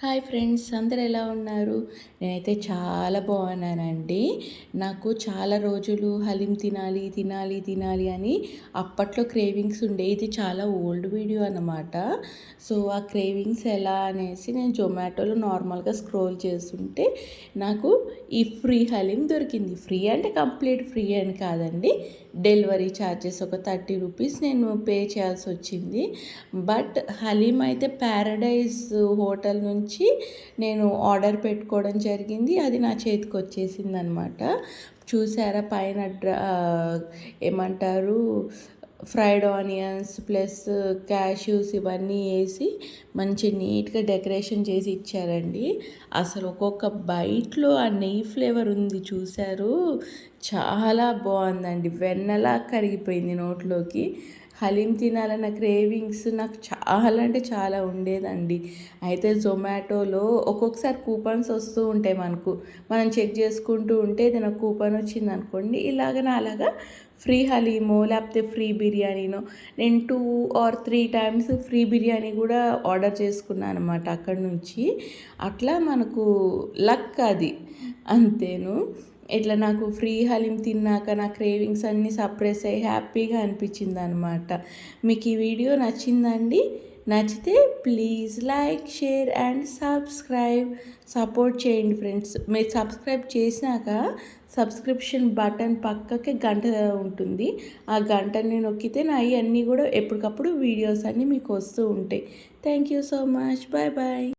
Hi friends, అందరు ఎలా ఉన్నారు? నేనైతే చాలా బాగున్నానండి. నాకు చాలా రోజులు హలీం తినాలి తినాలి తినాలి అని అప్పట్లో క్రేవింగ్స్ ఉండే. ఇది చాలా ఓల్డ్ వీడియో అన్నమాట. సో ఆ క్రేవింగ్స్ ఎలా అనేసి నేను జొమాటోలో నార్మల్గా స్క్రోల్ చేస్తుంటే నాకు ఈ ఫ్రీ హలీం దొరికింది. ఫ్రీ అంటే కంప్లీట్ ఫ్రీ అని కాదండి, డెలివరీ ఛార్జెస్ ఒక 30 రూపీస్ నేను పే చేయాల్సి వచ్చింది. బట్ హలీం అయితే ప్యారడైజ్ హోటల్ నుంచి నేను ఆర్డర్ పెట్టుకోవడం జరిగింది. అది నా చేతికి వచ్చేసింది అనమాట. చూసారా పైన ఏమంటారు, ఫ్రైడ్ ఆనియన్స్ ప్లస్ క్యాష్యూస్ ఇవన్నీ వేసి మంచి నీట్గా డెకరేషన్ చేసి ఇచ్చారండి. అసలు ఒక్కొక్క బైట్లో ఆ నెయ్యి ఫ్లేవర్ ఉంది చూశారు, చాలా బాగుందండి. వెన్నలా కరిగిపోయింది నోట్లోకి. హలీం తినాలన్న క్రేవింగ్స్ నాకు చాలా అంటే చాలా ఉండేదండి. అయితే జొమాటోలో ఒక్కొక్కసారి కూపన్స్ వస్తూ ఉంటాయి మనకు. మనం చెక్ చేసుకుంటూ ఉంటే ఏదైనా కూపన్ వచ్చింది అనుకోండి, అలాగా ఫ్రీ హలీమో లేకపోతే ఫ్రీ బిర్యానీనో, నేను 2 or 3 టైమ్స్ ఫ్రీ బిర్యానీ కూడా ఆర్డర్ చేసుకున్నాను అనమాట అక్కడి నుంచి. అట్లా మనకు లక్ అది, అంతేను. ఇట్లా నాకు ఫ్రీ హలీం తిన్నాక నా క్రేవింగ్స్ అన్నీ సప్రెస్ అయ్యి హ్యాపీగా అనిపించింది అనమాట. మీకు ఈ వీడియో నచ్చిందండి? నచ్చితే please like, share and support చేయండి ఫ్రెండ్స్. మీరు సబ్స్క్రైబ్ చేసినాక సబ్స్క్రిప్షన్ బటన్ పక్కకి గంట ఉంటుంది. ఆ గంటని నొక్కితే నా ఇవన్నీ కూడా ఎప్పటికప్పుడు వీడియోస్ అన్నీ మీకు వస్తూ ఉంటాయి. Thank you so much. Bye bye.